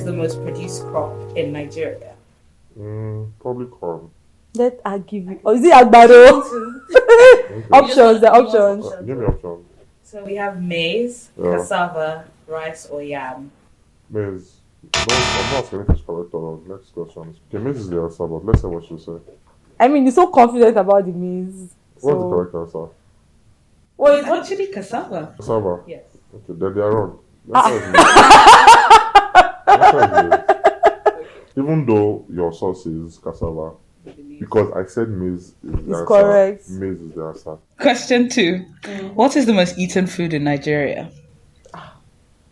is the most produced crop in Nigeria? Probably corn. Let I give you. Is it Agbado? Okay. Options, the options. Give me options. So we have maize, Yeah. cassava, rice, or yam. Maize. No, I'm not asking if it's correct or not. Next question. Okay, maize is the answer, but let's see what you say. I mean, you're so confident about the maize. What's the So, correct answer? Well, it's actually cassava. Cassava. Yes. Okay, then they are wrong. The answer is maize. The answer is maize. Even though your source is cassava, because I said maize is the It's answer. correct. Maize is the answer. Question 2. What is the most eaten food in Nigeria?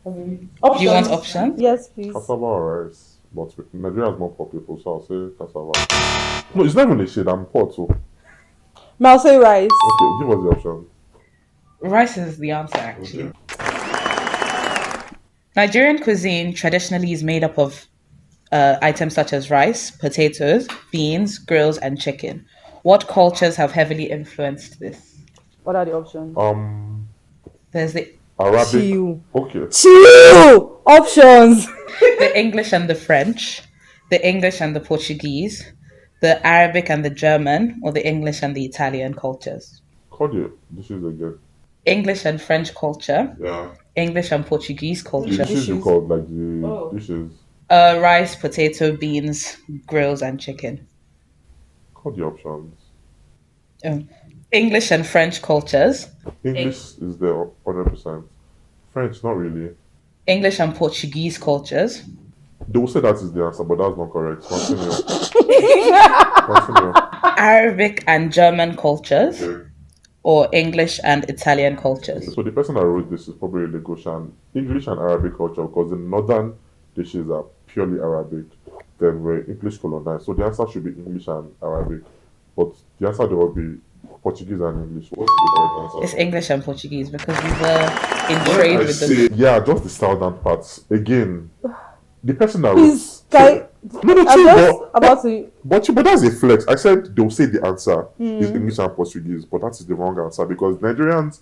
options. Do you want options? Yes, please. Cassava or rice. But Nigeria has more poor people, so I'll say cassava. No, it's not even a shade. I'm poor too. May I say rice? Okay, give us the option. Rice is the answer, actually. Okay. Nigerian cuisine traditionally is made up of items such as rice, potatoes, beans, grills, and chicken. What cultures have heavily influenced this? What are the options? There's the Arabic. Chill. Okay. Chill! Options. the English and the French, the English and the Portuguese, the Arabic and the German, or the English and the Italian cultures. Call the dishes again. English and French culture, Yeah. English and Portuguese The culture, dishes you called, like the dishes. rice, potato, beans, grills, and chicken. Call the options. English and French cultures, English is there 100%. French, not really. English and Portuguese cultures, They will say that is the answer, but that's not correct. Continue. Continue. Arabic and German cultures, Okay. or English and Italian cultures. So the person that wrote this is probably Lagosian. English and Arabic culture, because the northern dishes are purely Arabic. Then we're English colonized. So the answer should be English and Arabic. But the answer there will be Portuguese and English. What's the correct answer? It's English and Portuguese because we were in trade with them. Yeah, just the southern parts. Again, the person that Please, wrote... No, I'm chill, just but, about to. but that's a flex. I said they'll say the answer is English and Portuguese, but that is the wrong answer because Nigerians,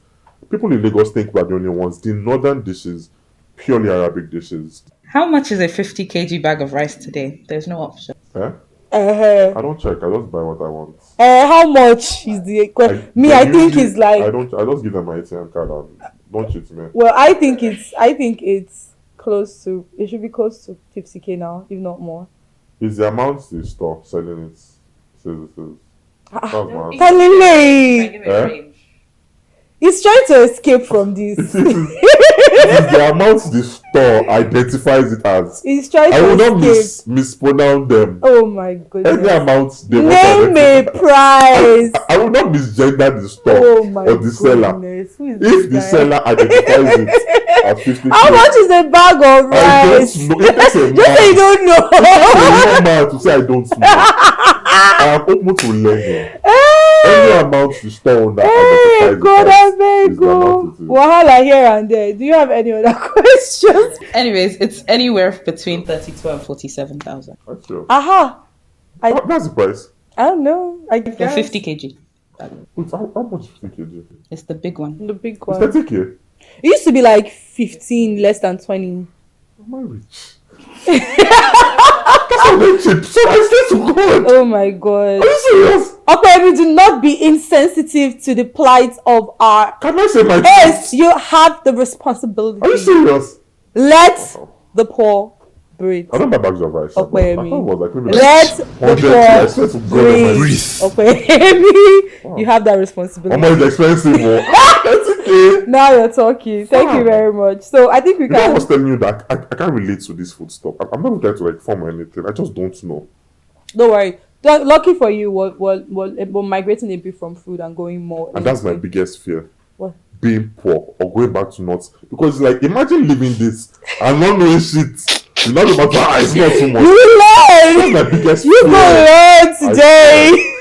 people in Lagos think we're the only ones. The northern dishes, purely Arabic dishes. How much is a 50 kg bag of rice today? There's no option. Eh? Uh, I don't check. I just buy what I want. how much is the question? I think usually- it's like. I just give them my ATM card and don't cheat me. Well, I think it's close to. It should be close to 50k now, if not more. Is the amount the store selling it? Says it is. That's my answer. Telling me, Give it a range. he's trying to escape from this. It is the amount the store identifies it as. He's trying I to will not escape. mispronounce them. Oh my Any goodness. amount they Name a price. I will not misgender the store Oh my or the seller. goodness. Who is If this the guy? seller identifies it at 50, How much is a bag of I rice? don't know. It takes a Just say you man. don't know. It's a man to say I don't know. I am open to learning. Any amount the store owner Hey, identifies God, I it as beg is the amount it you. is. Wahala here and there. Do you have any other questions? Anyways, it's anywhere between 32 and 47,000 That's true. Aha. That's the price. I don't know. I for guess 50 kg. Wait, how much is 50 kg? It's the big one. the big It's one. 30k. It used to be like 15, less than 20. Am I rich? That's not very cheap. So I swear to God. Oh my God. Are you serious? Okay, do not be insensitive to the plight of our. Can I say my Yes, you have the responsibility. Are you serious? Let the poor breathe. I don't buy bags of rice. Opeyemi. I thought it was like maybe Let the 100. I swear to poor God, am I breathe. Opeyemi, you have that responsibility. How much is expensive? Oh. 30k. Now you're talking. Thank you very much. So I think we You know, I can. was telling you that I can't relate to this food stuff. I'm not trying to like form or anything. I just don't know. Don't worry. Lucky for you, we're migrating a bit from food and going more. And that's my into- biggest fear. What? Being poor or going back to nuts. Because like imagine living this and not knowing shit. You know about it's not too much. You will That's learn. my biggest You fear. will learn today.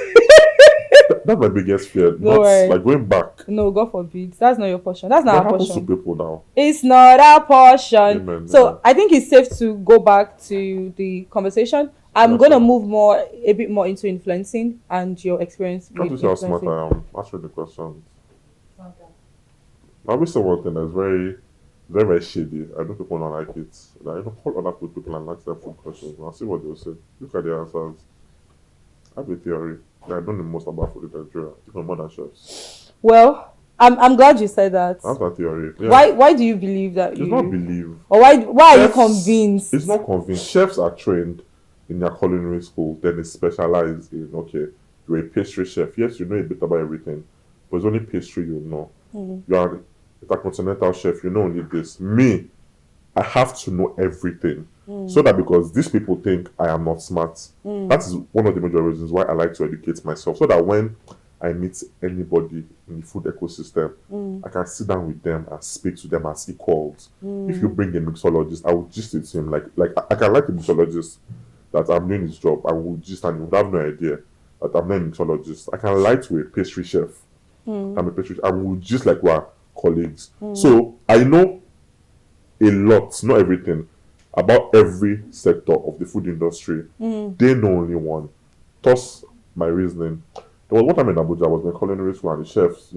That's my biggest fear. Don't Not worry. like going back. No, God forbid. That's not your portion. That's What not our happens to portion. people now? It's not our portion. Amen, So amen. I think it's safe to go back to the conversation. I'm Yes, gonna sir. move a bit more into influencing and your experience Try to with see how smart influencing. I am. Answer the questions. I will say one thing that's very Very, very shady. I know people don't like it. Like, call other people and ask them food questions. And I'll see what they'll say. Look at the answers. I have a theory. That I don't know most about food in Nigeria. Even more than chefs. Well, I'm glad you said that. I have that theory. Yeah. Why do you believe that It's not believe. or why are you Chefs, convinced? it's not convinced. Chefs are trained in their culinary school, then they specialize in okay, you're a pastry chef. Yes, you know a bit about everything, but it's only pastry you know. You are a intercontinental chef, you know only this. Me, I have to know everything. So that because these people think I am not smart. That is one of the major reasons why I like to educate myself. So that when I meet anybody in the food ecosystem, I can sit down with them and speak to them as equals. If you bring a mixologist, I will just say to him like I can like a mixologist that I'm doing his job. I will just and he would have no idea that I'm not a mixologist. I can lie to a pastry chef. I'm a pastry. I will just like we're colleagues. So I know a lot, not everything, about every sector of the food industry. They know only one. Thus, my reasoning. There was one time in Abuja, I was in culinary school, and the chefs,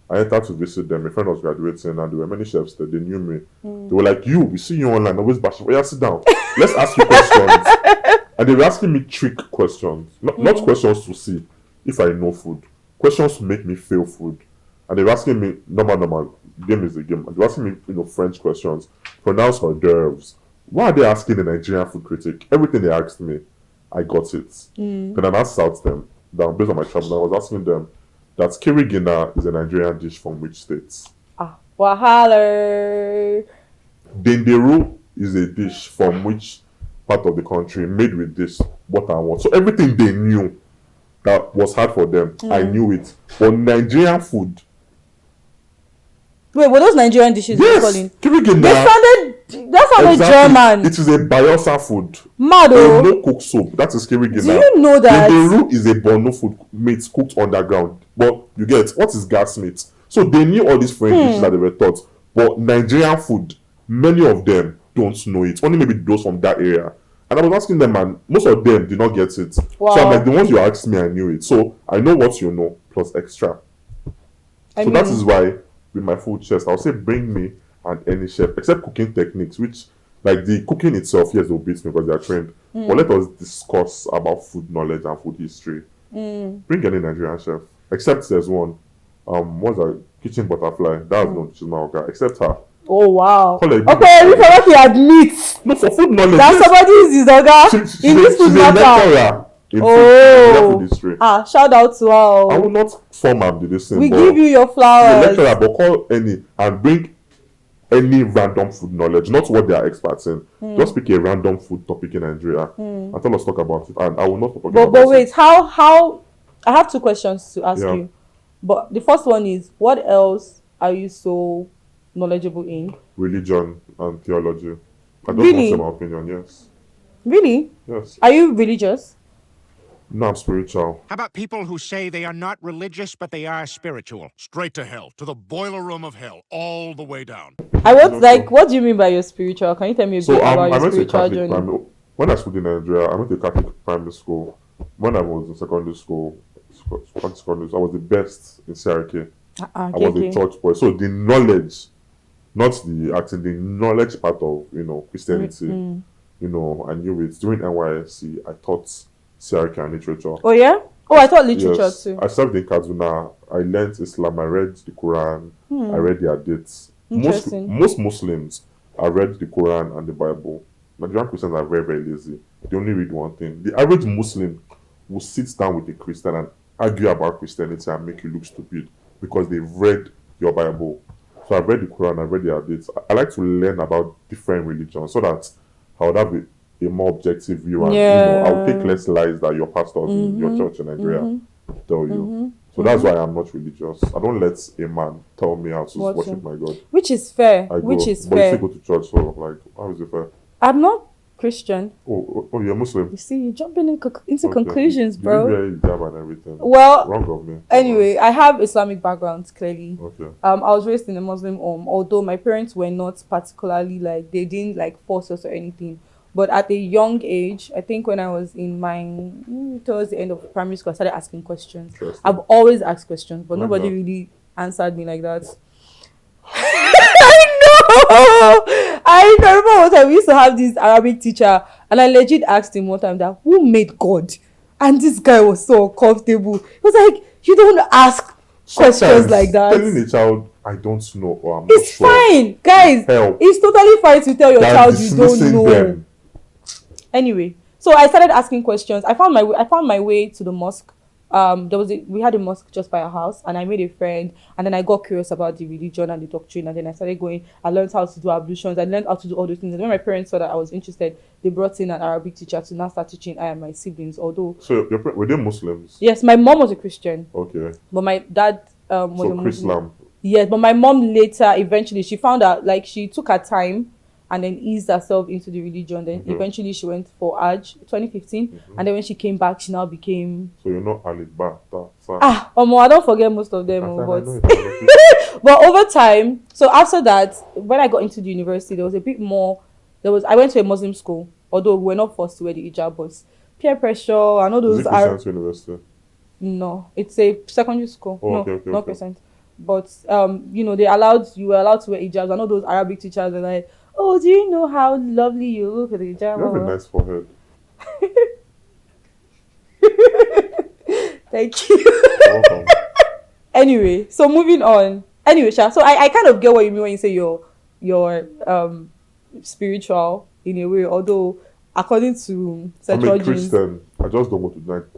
I entered to visit them. A friend was graduating, and there were many chefs that they knew me. They were like, we see you online, always bashing. Oh, yeah, sit down. Let's ask you questions. And they were asking me trick questions. Not questions to see if I know food. Questions to make me feel food. And they were asking me, normal, game is a game. And they were asking me, French questions. Pronounce hors d'oeuvres. Why are they asking the Nigerian food critic? Everything they asked me, I got it. Then I now south them down based on my travel. I was asking them that kirigina is a Nigerian dish from which states? Wahala. Dendero is a dish from which part of the country made with this, what and what. So everything they knew that was hard for them, I knew it. But Nigerian food. Wait, were those Nigerian dishes you're calling? Kirigina. That sounded exactly. German. It is a Bayelsa food. Mad a no cook soup. That is kirigina. Do you know that? Dendero is a Borno food meat cooked underground. But you get what is gas meat? So they knew all these French dishes that they were taught. But Nigerian food, many of them don't know it. Only maybe those from that area. And I was asking them, and most of them did not get it. Wow. So I'm like, the ones you asked me, I knew it. So I know what you know, plus extra. That is why, with my food chest, I'll say bring me and any chef, except cooking techniques, which, like the cooking itself, yes, they'll beat me because they're trained. But let us discuss about food knowledge and food history. Bring any Nigerian chef. Except there's one. What's that? Kitchen Butterfly. That's not she's my guy. Except her. Oh wow. Opeyemi Famakin admits. No, for food knowledge. That somebody is his oga in this food matter. Food history. Shout out to her. I will not form am the same. We give you your flowers. Lecturer, but call any and bring any random food knowledge, not what they are experts in. Just pick a random food topic in Nigeria and tell us talk about it. And I will not talk about it. But wait, how? I have two questions to ask you. But the first one is, what else are you so knowledgeable in? Religion and theology. I don't Really? want to say my opinion, yes. Really? Yes. Are you religious? No, I'm spiritual. How about people who say they are not religious, but they are spiritual? Straight to hell, to the boiler room of hell, all the way down. What do you mean by your spiritual? Can you tell me a bit about your spiritual journey? When I studied in Nigeria, I went to Catholic primary school. When I was in secondary school, I was the best in CRK. I was a church boy. So the knowledge, not the acting, the knowledge part of, Christianity, I knew it. During NYSC, I taught CRK and literature. Oh, yeah? Oh, I taught literature too. I served in Kaduna. I learned Islam. I read the Quran. I read the Hadiths. Most Muslims, I read the Quran and the Bible. Nigerian Christians are very, very lazy. They only read one thing. The average Muslim will sit down with a Christian and argue about Christianity and make you look stupid because they've read your Bible. So I've read the Quran, I've read the Hadiths. I like to learn about different religions so that I would have a more objective view and I would take less lies that your pastors in your church in Nigeria tell you. So that's why I'm not religious. I don't let a man tell me how to worship my God. Which is fair. But you still go to church, so like, how is it fair? I'm not Christian. Oh, you're Muslim. You see, you're jumping into conclusions, bro. You hijab and everything. Well, wrong of me. Anyway, I have Islamic background, clearly. Okay. I was raised in a Muslim home, although my parents were not particularly they didn't force us or anything. But at a young age, I think when I was in towards the end of primary school, I started asking questions. I've always asked questions, but nobody really answered me like that. I know. I remember one time we used to have this Arabic teacher, and I legit asked him one time that who made God, and this guy was so uncomfortable. He was like, "You don't ask questions like that." Telling a child, I don't know, or I'm It's not sure. fine, guys. Help. It's totally fine to tell your Than child you don't dismissing know. them. Anyway, so I started asking questions. I found my way to the mosque. We had a mosque just by our house, and I made a friend, and then I got curious about the religion and the doctrine, and then I started going. I learned how to do ablutions. I learned how to do all those things. And when my parents saw that I was interested, they brought in an Arabic teacher to now start teaching I and my siblings. Although, So were they Muslims? yes, my mom was a Christian, Okay. but my dad was a So Muslim. Islam. Yes, but my mom later, eventually, she found out, like, she took her time and then eased herself into the religion. Then eventually she went for Hajj 2015, and then when she came back, she now became. So you're not Alibaba. I don't forget most of them, but over time. So after that, when I got into the university, there was a bit more. I went to a Muslim school, although we were not forced to wear the hijab, but peer pressure and all Is those it are. Christian's university? No, it's a secondary school. Oh, No, okay, not okay. percent. But you were allowed to wear hijabs. I know those Arabic teachers are like, "Oh, do you know how lovely you look at the hijab?" You have a nice forehead. Thank you. You're welcome. Anyway, so moving on. Anyway, Sha, so I kind of get what you mean when you say you're spiritual in a way, although according to I'm Central a Christian. I just don't go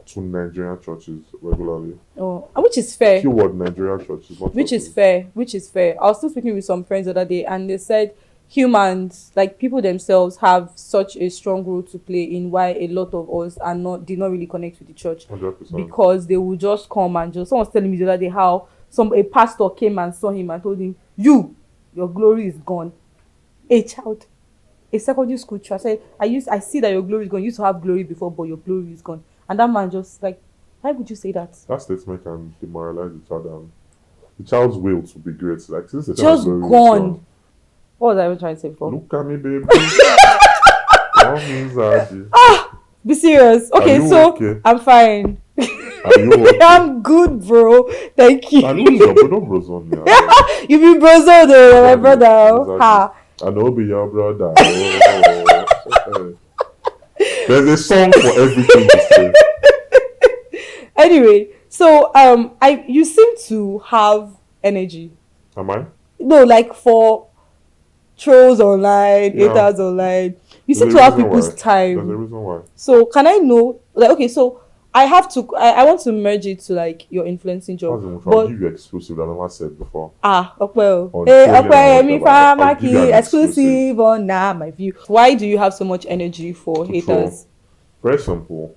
to Nigerian churches regularly. Oh, and which is fair. Keyword Nigerian churches. Not Which is churches. fair. Which is fair. I was still speaking with some friends the other day, and they said humans, like people themselves, have such a strong role to play in why a lot of us did not really connect with the church, 100%. because they will just come and just. Someone was telling me the other day how a pastor came and saw him and told him, your glory is gone. A child, a secondary school child said, I see that your glory is gone. You used to have glory before, but your glory is gone. And that man just like, why would you say that? That statement can demoralize the child and the child's will to be great. Like since the Just child's glory is gone. What was I even trying to say before? Look at me, baby. Come inside. Be serious. Okay, you so okay? I'm fine. Are you okay? I'm good, bro. Thank you. I know it's your bro, don't bros on me. I You be brozo though, my Exactly, brother. exactly. Ha. know be your brother. Oh. There's a song for everything you say. Anyway, so you seem to have energy. Am I? No, like for trolls online, Yeah. haters online. You There's seem a to have reason people's why. time. There's a reason why. So can I know, like, okay, so I want to merge it to like your influencing job. I'll But give you exclusive that I never said before. Opeyemi. On Hey, Twitter, Opeyemi I'll give you Famakin, an exclusive on My View. Why do you have so much energy for To haters? Very simple.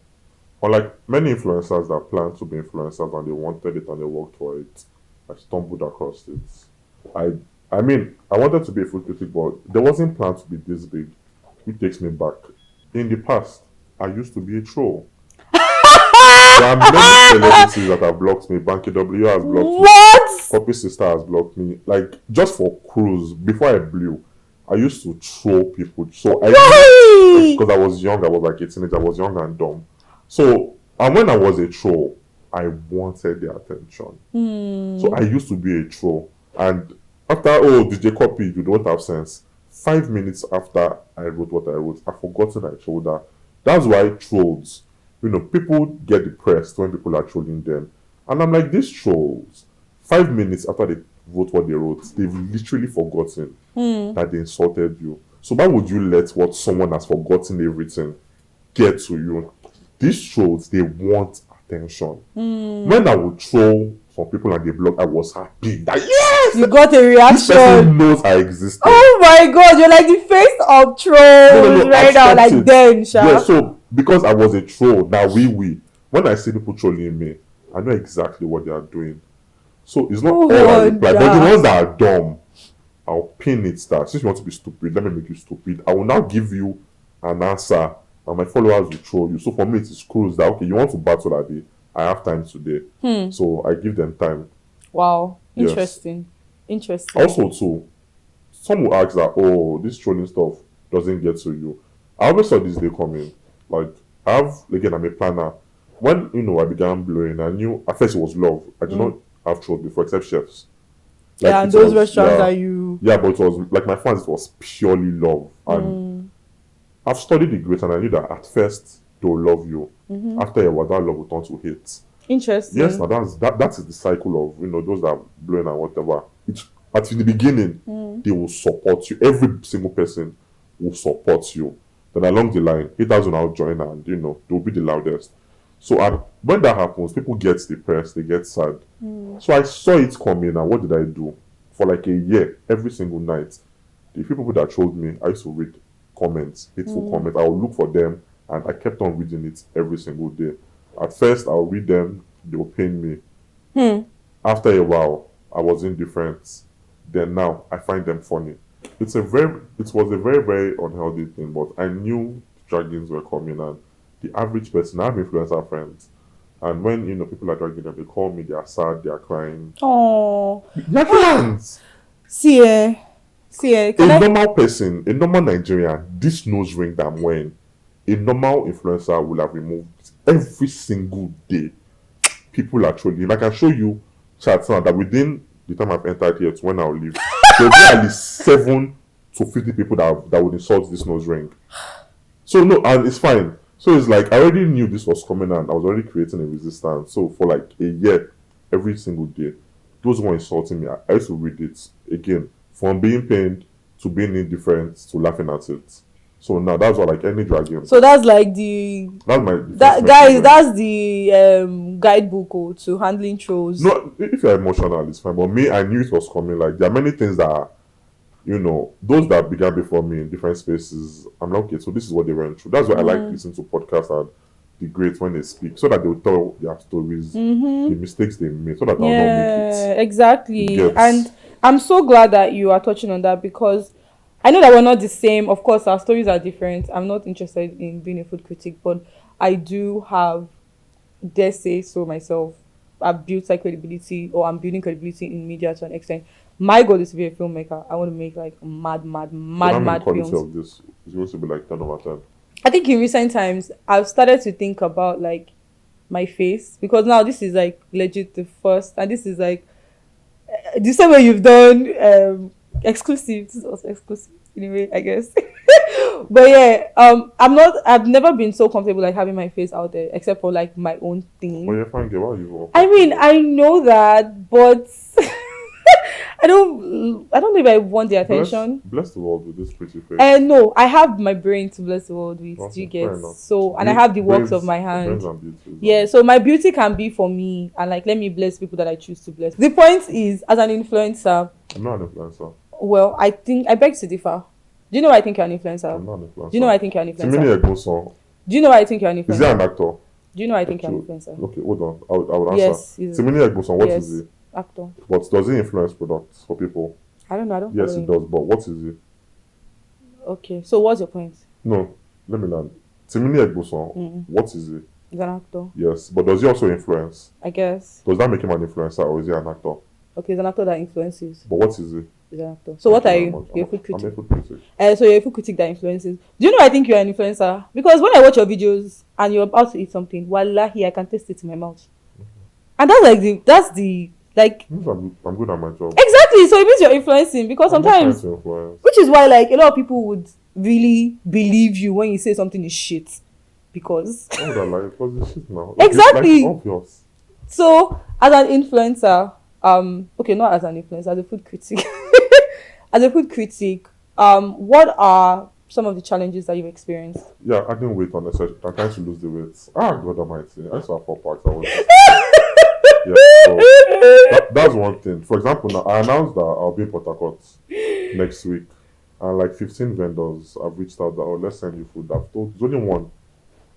Unlike many influencers that plan to be influencers and they wanted it and they worked for it, I stumbled across it. I mean, I wanted to be a food critic, but there wasn't planned to be this big. It takes me back. In the past, I used to be a troll. There are many celebrities that have blocked me. Banky W has blocked me. What? Poppy Sister has blocked me. Like, just for cruise, before I blew, I used to troll people. So Why? because I was young, I was like a teenager, I was young and dumb. So, and when I was a troll, I wanted their attention. So I used to be a troll. And after, DJ Copy, you don't have sense. 5 minutes after I wrote what I wrote, I forgotten I trolled her. That's why trolls, people get depressed when people are trolling them. And I'm like, these trolls, 5 minutes after they wrote what they wrote, they've literally forgotten that they insulted you. So why would you let what someone has forgotten everything get to you? These trolls, they want attention. When I would troll some people and they block, I was happy that yes, You got a this reaction. person knows I existed. Oh my god, you're like the face of trolls No, right now, I've like stopped it. them, Sha. Yeah, so because I was a troll, now when I see people trolling me, I know exactly what they are doing. So it's not all I reply, but the wonder. ones that are dumb, I'll pin it that since you want to be stupid, let me make you stupid. I will now give you an answer, and my followers will troll you. So for me, it is cruise that okay, you want to battle a day, I have time today, so I give them time. Wow, Yes. interesting. Also, too, some will ask that, this trolling stuff doesn't get to you. I always saw this day coming. Like, I'm a planner. When, I began blowing, I knew, at first it was love. I did not have trolls before, except chefs. Like Yeah, and it those was, restaurants yeah, that you. yeah, but it was like my fans. It was purely love, and I've studied the great, and I knew that at first they'll love you. After a while, that love will turn to hate. Yes, now Interesting. that is the cycle of those that are blowing and whatever. It's at the beginning they will support you. Every single person will support you. Then along the line, haters will now join and they'll be the loudest. So when that happens, people get depressed, they get sad. So I saw it coming, and what did I do? For like a year, every single night, the few people that trolled me, I used to read comments, hateful comments. I would look for them, and I kept on reading it every single day. At first, I'll read them, they will pain me. After a while, I was indifferent. Then now, I find them funny. It was a very, very unhealthy thing, but I knew dragons were coming, and the average person, I have influencer friends, and when people are dragging them, they call me, they are sad, they are crying. Oh, They're fans. see, can A I? normal person, a normal Nigerian, this nose ring that I'm wearing, a normal influencer will have removed every single day. People are trolling. If I can show you chats now that within the time I've entered here to when I'll leave, there'll be at least 7 to 50 people that would insult this nose ring. So no, and it's fine. So it's like I already knew this was coming, and I was already creating a resistance. So for like a year, every single day, those who were insulting me, I used to read it again, from being pained to being indifferent to laughing at it. So now that's what like any dragon. So that's like the That's my that defense guys. mechanism. That's the guidebook to handling trolls. No, if you're emotional, it's fine. But me, I knew it was coming. Like there are many things that those that began before me in different spaces. I'm like, okay, so this is what they went through. That's why I like listening to podcasts and the greats when they speak, so that they'll tell their stories, the mistakes they made, so that I'll not make Yeah, it. exactly. Yes. And I'm so glad that you are touching on that, because I know that we're not the same. Of course, our stories are different. I'm not interested in being a food critic, but I do have, dare say so myself, I've built like credibility, or I'm building credibility in media to an extent. My goal is to be a filmmaker. I want to make like mad, mad, So mad, how many mad quality films. of this is going to be like 10/10? I think in recent times I've started to think about like my face, because now this is like legit the first, and this is like the same way you've done exclusive. This is also exclusive in a way, I guess. But yeah, I've never been so comfortable like having my face out there, except for like my own thing. Well, you're fine, girl. Why are you? I mean, I know that, but I don't know if I want the attention. Bless the world with this pretty face. No, I have my brain to bless the world with. Okay, Do you fair get? enough. So, and I have the works of Brains- my hand. brains and beauty. Yeah, so my beauty can be for me, and like let me bless people that I choose to bless. The point is, as an influencer, I'm not an influencer. well, I beg to differ. Do you know why I think you're an influencer? I'm not an influencer. Do you know why I think you're an Timini influencer? Egboson. Do you know why I think you're an Is he an influencer? actor? Do you know why I think you're an Okay, influencer? okay, hold on. I would answer. Yes, he's Timini Egboson, what yes, is he? actor. But does he influence products for people? I don't know. I don't. Yes, follow he him. does. But what is he? Okay, so what's your point? No, let me learn. Timini Egboson, what is he? He's an actor, Yes, but does he also influence? I guess. Does that make him an influencer, or is he an actor? Okay, he's an actor that influences. But what is he? He's an actor. So what are Thank you? very much. You're a food I'm a critic. food critic. So you're a food critic that influences. Do you know I think you're an influencer? Because when I watch your videos and you're about to eat something, wallahi, I can taste it in my mouth. And that's the like Means I'm good at my job. exactly. So it means you're influencing, because I'm not trying sometimes, to influence. which is why like a lot of people would really believe you when you say something is shit, because Why would I lie? Because it's shit now. Exactly. It's like obvious. so as an influencer, okay, not as an influencer, as a food critic, as a food critic, what are some of the challenges that you've experienced? Yeah, adding weight unnecessarily. I'm trying to lose the weight. Ah, God Almighty. I used to have 4 packs. Yeah, so that's one thing. For example, now I announced that I'll be in Port Harcourt next week, and like 15 vendors have reached out that, oh, let's send you food. I've told, there's only one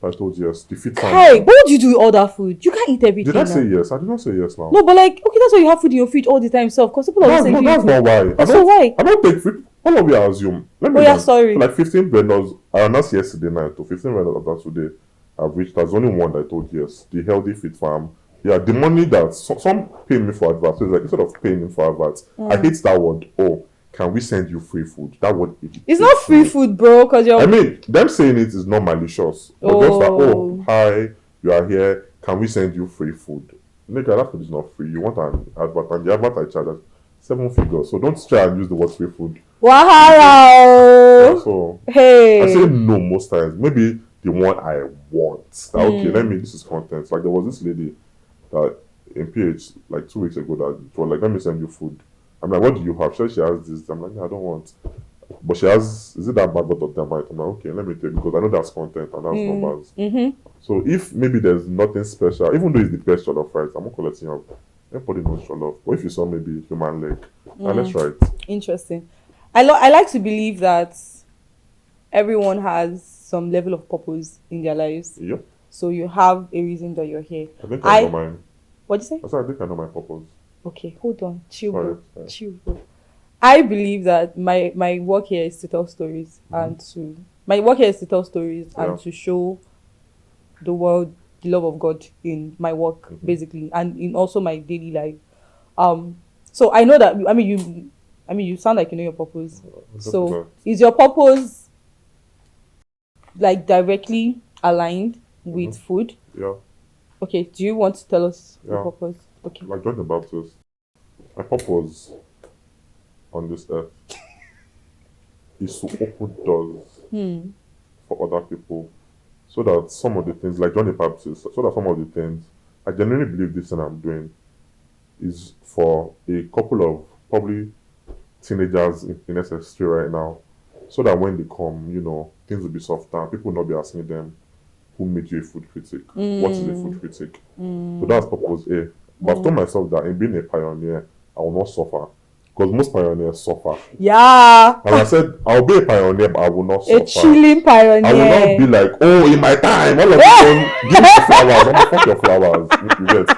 I told yes. The fit Hey, what would you do with all that food? You can't eat everything. Did I now. say yes? I did not say yes now. No, but like, okay, that's why you have food in your fridge all the time, so because people are That's, saying no, you that's food. not why. Oh, so why? I don't take food. All of you assume. Let me Oh, yeah, learn. sorry. So like 15 vendors, I announced yesterday night to 15 vendors after today. I've reached. There's only one that I told yes. The Healthy Fit Farm. Yeah, the money that some pay me for adverts. So it's like instead of paying me for adverts, I hate that word. Oh, can we send you free food? That word. It's not free food, bro, because you're. I mean, them saying it is not malicious. But just like, oh, hi, you are here. Can we send you free food? Nigga, that food is not free. You want an advert, and the advert I charge 7 figures. So don't try and use the word free food. Wahala. So Hey. I say no most times. Maybe the one I want. That, okay, this is content. Like there was this lady that in PH like 2 weeks ago that was like, let me send you food. I'm like, what do you have? She has this. I'm like, no, I don't want. But she has, is it that bad of them? I'm like, okay, let me take, because I know that's content and that's numbers. So if maybe there's nothing special, even though it's the best jollof rice, I'm not collecting up. Everybody knows jollof. But if you saw maybe human leg, let's try it. Interesting. I like to believe that everyone has some level of purpose in their lives. Yep. So you have a reason that you're here. I think I know mine. What did you say? I said I think I know my purpose. Okay, hold on. Chill, bro. Sorry. Chill, bro. I believe that my work here is to tell stories and to show the world the love of God in my work, basically, and in also my daily life. So I know that you sound like you know your purpose. So is your purpose like directly aligned with food? Yeah. Okay, do you want to tell us your purpose? Okay. Like John the Baptist, my purpose on this earth is to open doors for other people, so that some of the things, like John the Baptist, so that some of the things, I genuinely believe this thing I'm doing is for a couple of probably teenagers in SS3 right now, so that when they come, things will be softer. People will not be asking them, who made you a food critic? What is a food critic? So that's purpose A. But I've told myself that in being a pioneer, I will not suffer. Because most pioneers suffer. Yeah. And I said, I'll be a pioneer, but I will not suffer. A chilling pioneer. I will not be like, oh, in my time, all of you give me flowers. I'm going to fuck your flowers. You get.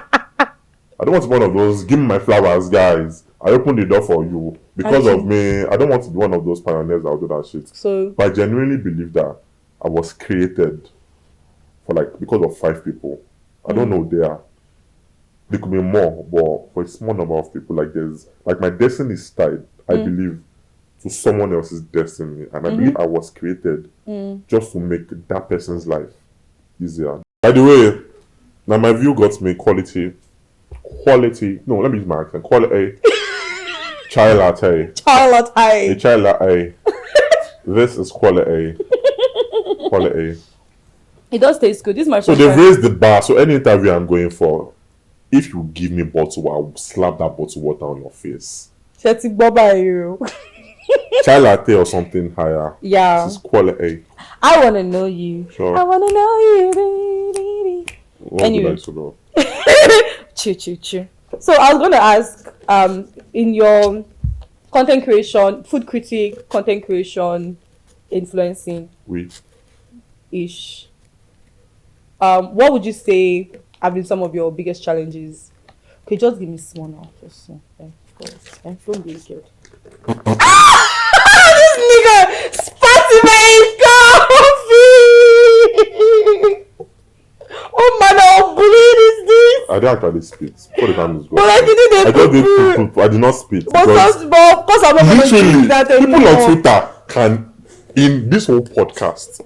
I don't want to be one of those, give me my flowers, guys. I open the door for you. Because of me, I don't want to be one of those pioneers that will do that shit. So, but I genuinely believe that I was created because of 5 people. I don't know there could be more, but for a small number of people, my destiny is tied, I believe, to someone else's destiny. And I believe I was created just to make that person's life easier. By the way, now my view got me quality. No, let me use my accent. Quality. Chai latte. A chai latte. This is quality. Quality. It does taste good. This is my So they've raised the bar. So any interview I'm going for, if you give me bottle, I'll slap that bottle water on your face. Chai latte or something higher. Yeah. This is quality. I want to know you. Sure. I want to know you. Anyway. Chew. So I was going to ask, in your content creation, food critic, content creation, influencing ish, what would you say have been some of your biggest challenges? Okay, just give me small now. Just small. Don't be scared. This nigga spat in my coffee! What manner of bullying is this? I didn't actually spit. Before the time is gone. But I didn't. I just did poop. I did not spit. But of course, I'm not going to do that anymore. People on Twitter can, in this whole podcast,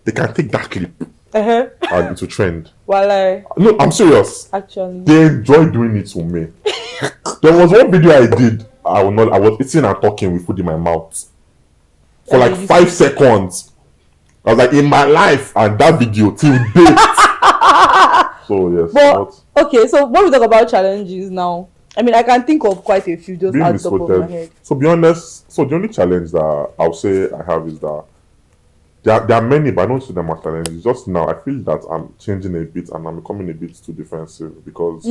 they can take that clip and it will trend. No, I'm serious. Actually, they enjoy doing it to me. There was one video I did. I was eating and talking with food in my mouth for like 5 seconds. I was like, in my life, and that video till date. So yes. But okay, so when we talk about challenges now, I mean, I can think of quite a few just at the top of my head. So be honest, the only challenge that I'll say I have is that there are many, but I don't see them as challenges. Just now, I feel that I'm changing a bit and I'm becoming a bit too defensive because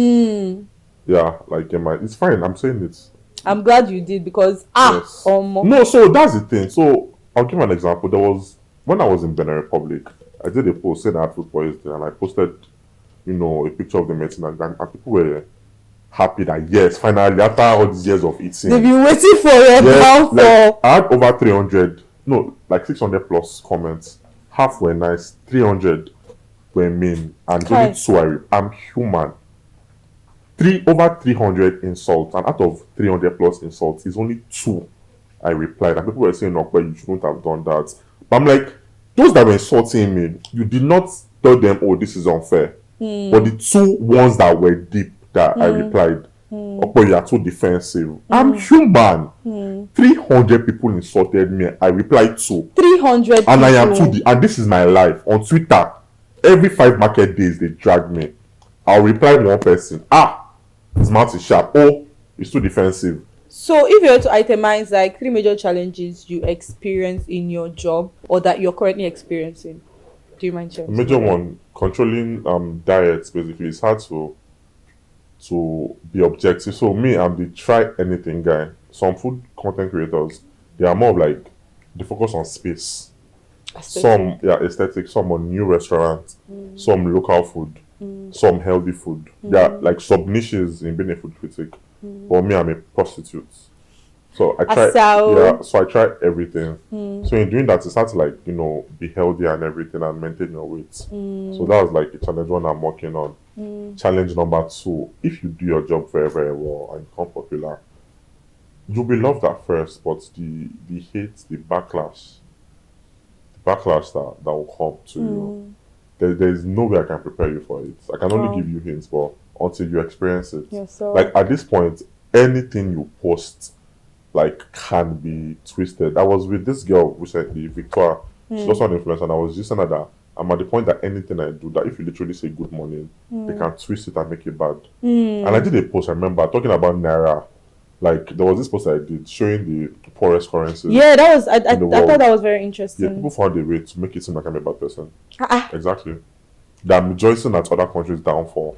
it's fine. I'm saying it. I'm glad you did because no, so that's the thing. So I'll give an example. There was when I was in Benin Republic, I did a post saying I had food poisoning, and I posted, a picture of the medicine, and people were happy that yes, finally after all these years of eating, they've been waiting for your downfall. I had over 600 plus comments. Half were nice, 300 were mean, and only 2 I'm human. Over 300 insults, and out of 300 plus insults, it's only 2 I replied. And people were saying, "No, but you shouldn't have done that." But I'm like, those that were insulting me, you did not tell them, "Oh, this is unfair." But the 2 ones that were deep that I replied, Opo, you are too defensive. I'm human. 300 people insulted me. I replied to. 300 people. And I am too. And this is my life. On Twitter, every 5 market days, they drag me. I'll reply one person. His mouth is sharp. Oh, it's too defensive. So if you were to itemize like 3 major challenges you experience in your job or that you're currently experiencing, do you mind sharing? The major one, controlling diets, basically. It's hard to be objective. So me, I'm the try anything guy. Some food content creators, they are more of like, they focus on space. Some aesthetic, some on new restaurants, some local food, some healthy food. There are like sub niches in being a food critic. But me, I'm a prostitute. So I try so I try everything. So in doing that, it's hard to like, be healthy and everything and maintain your weight. So that was like a challenge one I'm working on. Challenge number 2, if you do your job very, very well and become popular, you'll be loved at first, but the hate, the backlash that will come to you, there's no way I can prepare you for it. I can only give you hints, but until you experience it. Like at this point, anything you post like can be twisted. I was with this girl recently, Victoria. She's also an influencer, and I was just saying that I'm at the point that anything I do, that if you literally say good morning, they can twist it and make it bad. And I did a post, I remember, talking about Naira. Like, there was this post I did showing the poorest currencies. Yeah, that was, I thought that was very interesting. Yeah, people found a way to make it seem like I'm a bad person. Exactly. That I'm rejoicing at other countries' downfall.